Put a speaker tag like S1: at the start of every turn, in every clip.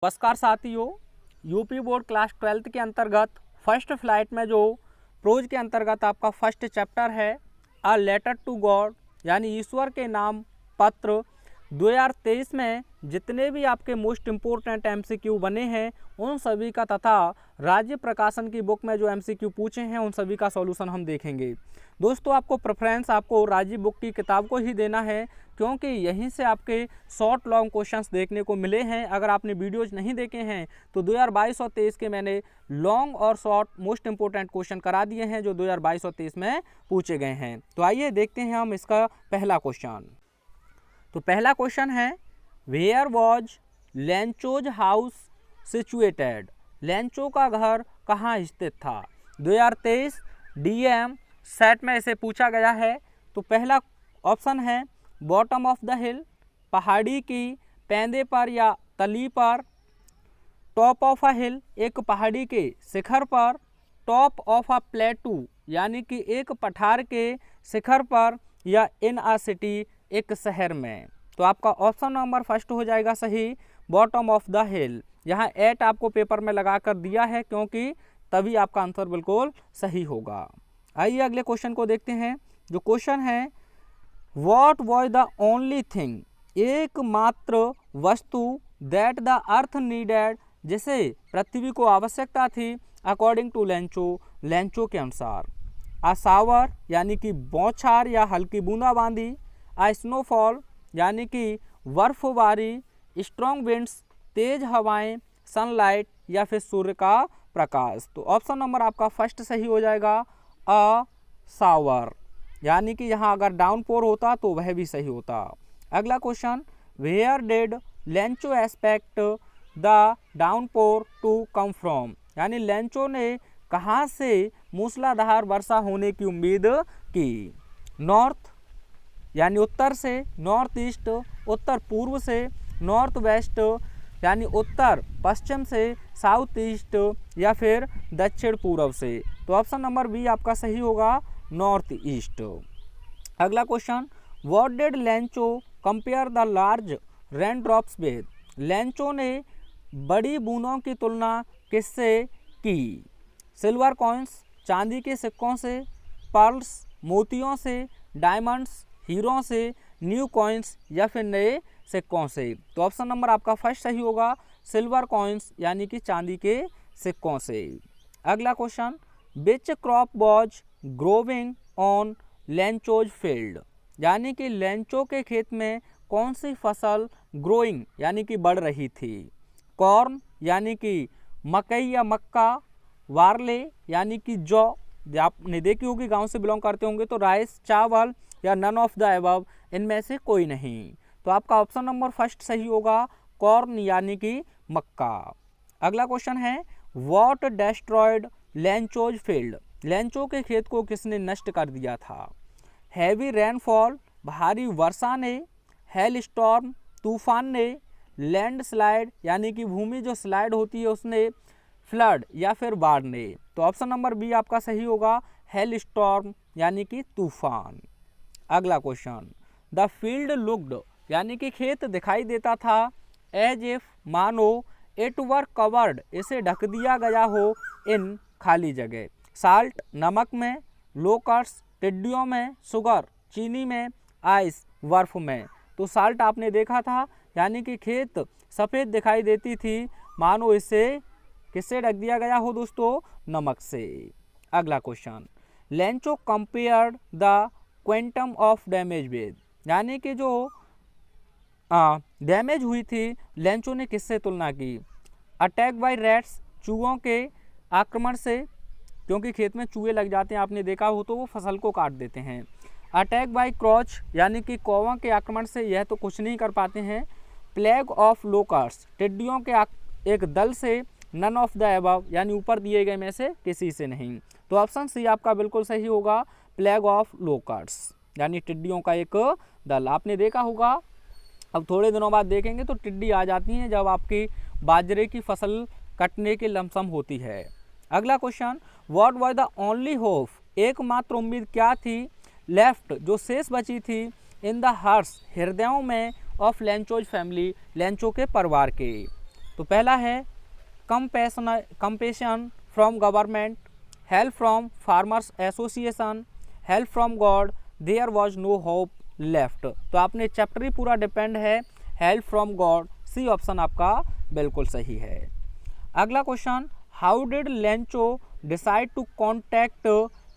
S1: नमस्कार साथियों, UP board class 12th के अंतर्गत फर्स्ट फ्लाइट में जो प्रोज के अंतर्गत आपका फर्स्ट चैप्टर है अ लेटर टू गॉड यानी ईश्वर के नाम पत्र 2023 में जितने भी आपके मोस्ट इम्पोर्टेंट एमसीक्यू बने हैं उन सभी का तथा राज्य प्रकाशन की बुक में जो एमसीक्यू पूछे हैं उन सभी का सॉल्यूशन हम देखेंगे। दोस्तों, आपको प्रेफरेंस आपको राज्य बुक की किताब को ही देना है क्योंकि यहीं से आपके शॉर्ट लॉन्ग क्वेश्चंस देखने को मिले हैं। अगर आपने वीडियोज नहीं देखे हैं तो 2022 और 23 के मैंने लॉन्ग और शॉर्ट मोस्ट इंपोर्टेंट क्वेश्चन करा दिए हैं जो 2022 और 23 में पूछे गए हैं। तो आइए देखते हैं हम इसका पहला क्वेश्चन। तो पहला क्वेश्चन है, where was Lencho's house situated? Lencho का घर कहाँ स्थित था? 2023 डीएम सेट में इसे पूछा गया है। तो पहला ऑप्शन है बॉटम ऑफ द हिल, पहाड़ी की पैंदे पर या तली पर, टॉप ऑफ अ हिल एक पहाड़ी के शिखर पर, टॉप ऑफ अ प्लेटू यानी कि एक पठार के शिखर पर, या इन अ सिटी एक शहर में। तो आपका ऑप्शन नंबर फर्स्ट हो जाएगा सही, बॉटम ऑफ द हिल। यहाँ एट आपको पेपर में लगा कर दिया है क्योंकि तभी आपका आंसर बिल्कुल सही होगा। आइए अगले क्वेश्चन को देखते हैं। जो क्वेश्चन है, what was the only thing, एकमात्र वस्तु, दैट द अर्थ नीडेड जिसे पृथ्वी को आवश्यकता थी, अकॉर्डिंग टू लेंचो, लेंचो के अनुसार। आ शावर यानी कि बौछार या हल्की बूंदाबांदी, आ स्नोफॉल यानी कि बर्फबारी, स्ट्रॉन्ग विंड्स तेज हवाएं, सनलाइट या फिर सूर्य का प्रकाश। तो ऑप्शन नंबर आपका फर्स्ट सही हो जाएगा, अ शावर, यानी कि यहाँ अगर डाउनपोर होता तो वह भी सही होता। अगला question, where did Lencho expect the downpour to come from? यानी लेंचो ने कहाँ से मूसलाधार वर्षा होने की उम्मीद की? नॉर्थ यानी उत्तर से, नॉर्थ ईस्ट उत्तर पूर्व से, नॉर्थ वेस्ट यानी उत्तर पश्चिम से, साउथ ईस्ट या फिर दक्षिण पूर्व से। तो ऑप्शन नंबर बी आपका सही होगा, नॉर्थ ईस्ट। अगला question, what did Lencho compare the large rain drops with? Lencho ने बड़ी बूंदों की तुलना किससे की? सिल्वर कॉइन्स चांदी के सिक्कों से, पर्ल्स मोतियों से, डायमंड्स हीरों से, न्यू कॉइन्स या फिर नए सिक्कों से। तो ऑप्शन नंबर आपका फर्स्ट सही होगा, सिल्वर कॉइन्स यानी कि चांदी के सिक्कों से। अगला question, which crop was growing on Lencho's field? यानी कि लेंचो के खेत में कौन सी फसल ग्रोइंग यानी कि बढ़ रही थी? कॉर्न यानी कि मकई या मक्का, वार्ले यानी कि जौ, आपने देखी होगी गांव से बिलोंग करते होंगे तो राइस, चावल, या नन ऑफ द अबव, इनमें से कोई नहीं। तो आपका ऑप्शन नंबर फर्स्ट सही होगा, कॉर्न यानी कि मक्का। अगला क्वेश्चन है, what destroyed Lencho's field? Lencho के खेत को किसने नष्ट कर दिया था? हैवी रेनफॉल भारी वर्षा ने, हेल स्टॉर्म तूफान ने, लैंड स्लाइड यानी कि भूमि जो स्लाइड होती है उसने, फ्लड या फिर बाढ़ ने। तो ऑप्शन नंबर बी आपका सही होगा, हेल स्टॉर्म यानी कि तूफान। अगला क्वेश्चन, द फील्ड लुक्ड यानी कि खेत दिखाई देता था, एज इफ मानो, इट वर कवर्ड इसे ढक दिया गया हो, इन खाली जगह, साल्ट नमक में, लोकर्स टिड्डियों में, शुगर चीनी में, आइस बर्फ में। तो साल्ट आपने देखा था यानी कि खेत सफ़ेद दिखाई देती थी मानो इसे किससे ढक दिया गया हो दोस्तों, नमक से। अगला question, Lencho compared the quantum of damage with? यानी कि जो डैमेज हुई थी लेंचो ने किससे तुलना की? अटैक बाय रैट्स चूहों के आक्रमण से, क्योंकि खेत में चूहे लग जाते हैं आपने देखा हो तो वो फसल को काट देते हैं। अटैक बाय क्रॉच यानी कि कौवों के आक्रमण से, यह तो कुछ नहीं कर पाते हैं। प्लेग ऑफ लोकर्स टिड्डियों के एक दल से, नन ऑफ द अबव यानी ऊपर दिए गए में से किसी से नहीं। तो ऑप्शन सी आपका बिल्कुल सही होगा, प्लेग ऑफ लोकर्स यानी टिड्डियों का एक दल। आपने देखा होगा, अब थोड़े दिनों बाद देखेंगे तो टिड्डी आ जाती हैं जब आपकी बाजरे की फसल कटने की लमसम होती है। अगला question, what was the only hope? एकमात्र उम्मीद क्या थी, लेफ्ट जो शेष बची थी, इन द हार्ट्स हृदयों में, ऑफ लेंचोज फैमिली लेंचो के परिवार के? तो पहला है compassion from government, help from farmers association, help from God, there was no hope left. तो आपने चैप्टर ही पूरा डिपेंड है help from God, C option आपका बिल्कुल सही है। अगला question, how did Lencho decide to contact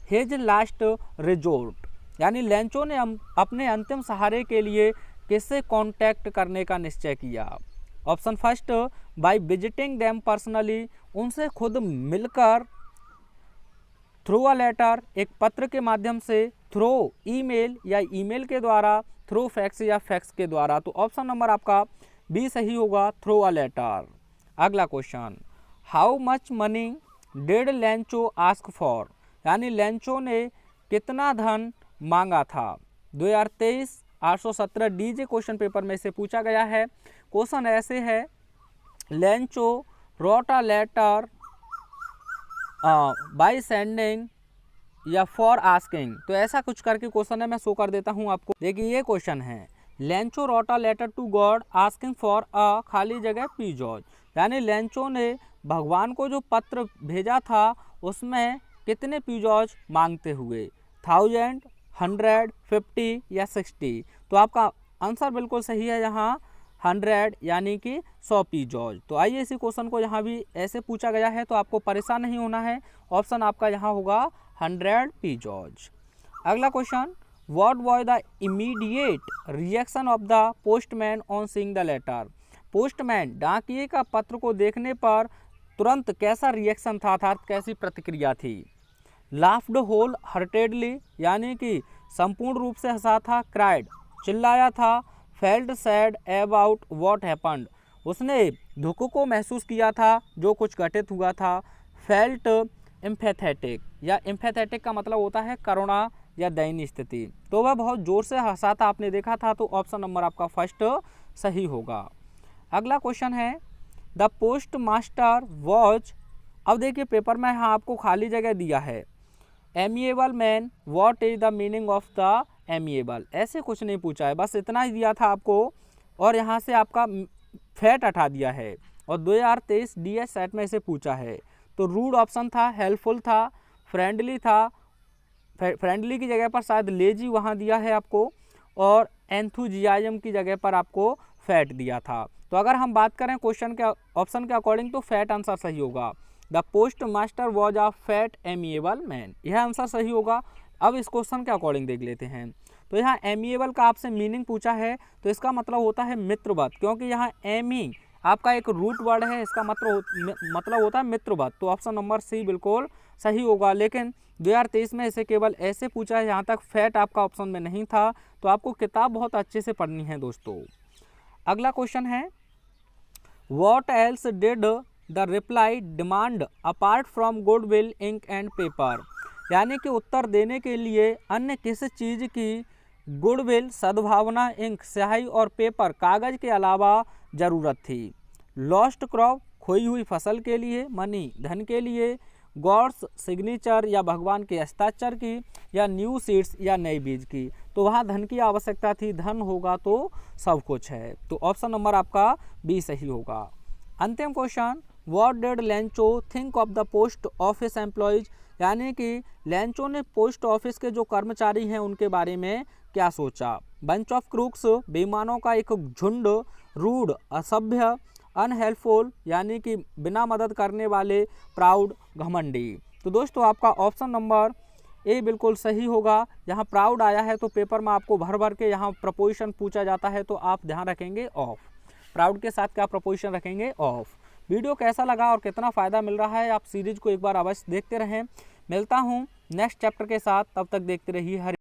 S1: his last resort, यानी लेंचो ने अपने अंतिम सहारे के लिए किससे कांटेक्ट करने का निश्चय किया। Option first, by visiting them personally, उनसे खुद मिलकर, थ्रू अ लेटर, एक पत्र के माध्यम से, थ्रू ईमेल या ईमेल के द्वारा, थ्रू फैक्स या फैक्स के द्वारा। तो ऑप्शन नंबर आपका बी सही होगा, थ्रू अ लेटर। अगला question, how much money did Lencho ask for, यानी लेंचो ने कितना धन मांगा था। 2023 817 डीजे क्वेश्चन पेपर में से पूछा गया है। क्वेश्चन ऐसे है, Lencho wrote a letter by sending या फॉर आस्किंग, तो ऐसा कुछ करके क्वेश्चन है, मैं शो कर देता हूं आपको। देखिए ये क्वेश्चन है, Lencho wrote a letter to God asking for a खाली जगह पी जॉर्ज, यानी लेंचो ने भगवान को जो पत्र भेजा था उसमें कितने पी जॉर्ज मांगते हुए, 1000, 100, 50 या 60। तो आपका आंसर बिल्कुल सही है यहाँ 100, यानी कि 100 पी जॉर्ज। तो आइए इसी क्वेश्चन को यहाँ भी ऐसे पूछा गया है, तो आपको परेशान नहीं होना है। ऑप्शन आपका यहाँ होगा 100 पी जॉर्ज। अगला question, what was the immediate reaction of the postman on seeing the letter, postman डाकिये का पत्र को देखने पर तुरंत कैसा रिएक्शन था, अर्थात कैसी प्रतिक्रिया थी। लाफ्ड होल हार्टेडली, यानी कि संपूर्ण रूप से हंसा था। क्राइड, चिल्लाया था। Felt sad about what happened, उसने दुख को महसूस किया था जो कुछ घटित हुआ था। फेल्ट एम्पैथेटिक, या एम्पैथेटिक का मतलब होता है करुणा या दयनीय स्थिति, तो वह बहुत जोर से हंसा था, आपने देखा था। तो ऑप्शन नंबर आपका फर्स्ट सही होगा। अगला क्वेश्चन है, द पोस्ट मास्टर वॉज, अब देखिए पेपर में यहाँ आपको खाली जगह दिया है, amiable man, what is the meaning of the amiable, ऐसे कुछ नहीं पूछा है, बस इतना ही दिया था आपको, और यहाँ से आपका फैट हटा दिया है। और 2023 डीएस सेट में इसे पूछा है। तो रूड ऑप्शन था, हेल्पफुल था, फ्रेंडली था, फ्रेंडली की जगह पर शायद लेजी वहाँ दिया है आपको, और एंथुजियाज्म की जगह पर आपको फैट दिया था। तो अगर हम बात करें क्वेश्चन के ऑप्शन के अकॉर्डिंग, तो फैट आंसर सही होगा। The post master was a fat amiable man, यह आंसर सही होगा। अब इस क्वेश्चन के अकॉर्डिंग देख लेते हैं। तो यहाँ एमिएबल का आपसे मीनिंग पूछा है, तो इसका मतलब होता है मित्रवत, क्योंकि यहाँ एमी आपका एक रूट वर्ड है, इसका मतलब होता है मित्रवत। तो ऑप्शन नंबर सी बिल्कुल सही होगा। लेकिन 2023 में इसे केवल ऐसे पूछा है, यहाँ तक फैट आपका ऑप्शन में नहीं था। तो आपको किताब बहुत अच्छे से पढ़नी है दोस्तों। अगला क्वेश्चन है, what else did the reply demand apart from goodwill ink and paper, यानी कि उत्तर देने के लिए अन्य किस चीज़ की गुडविल सद्भावना, इंक स्याही और पेपर कागज के अलावा ज़रूरत थी। लॉस्ट क्रॉप, खोई हुई फसल के लिए। मनी, धन के लिए। गॉड्स सिग्नेचर, या भगवान के हस्ताक्षर की। या न्यू सीड्स, या नए बीज की। तो वहाँ धन की आवश्यकता थी, धन होगा तो सब कुछ है। तो ऑप्शन नंबर आपका बी सही होगा। अंतिम question, what did Lencho think of the post office employees, यानी कि लेंचो ने पोस्ट ऑफिस के जो कर्मचारी हैं उनके बारे में क्या सोचा। बंच ऑफ क्रूक्स, बेईमानों का एक झुंड। रूड, असभ्य। अनहेल्पफुल, यानी कि बिना मदद करने वाले। प्राउड, घमंडी। तो दोस्तों आपका ऑप्शन नंबर ए बिल्कुल सही होगा। यहाँ प्राउड आया है तो पेपर में आपको भर भर के यहाँ प्रपोजिशन पूछा जाता है, तो आप ध्यान रखेंगे ऑफ। प्राउड के साथ क्या प्रपोजिशन रखेंगे, ऑफ। वीडियो कैसा लगा और कितना फ़ायदा मिल रहा है, आप सीरीज को एक बार अवश्य देखते रहें। मिलता हूँ नेक्स्ट चैप्टर के साथ, तब तक देखते रहिए हरि।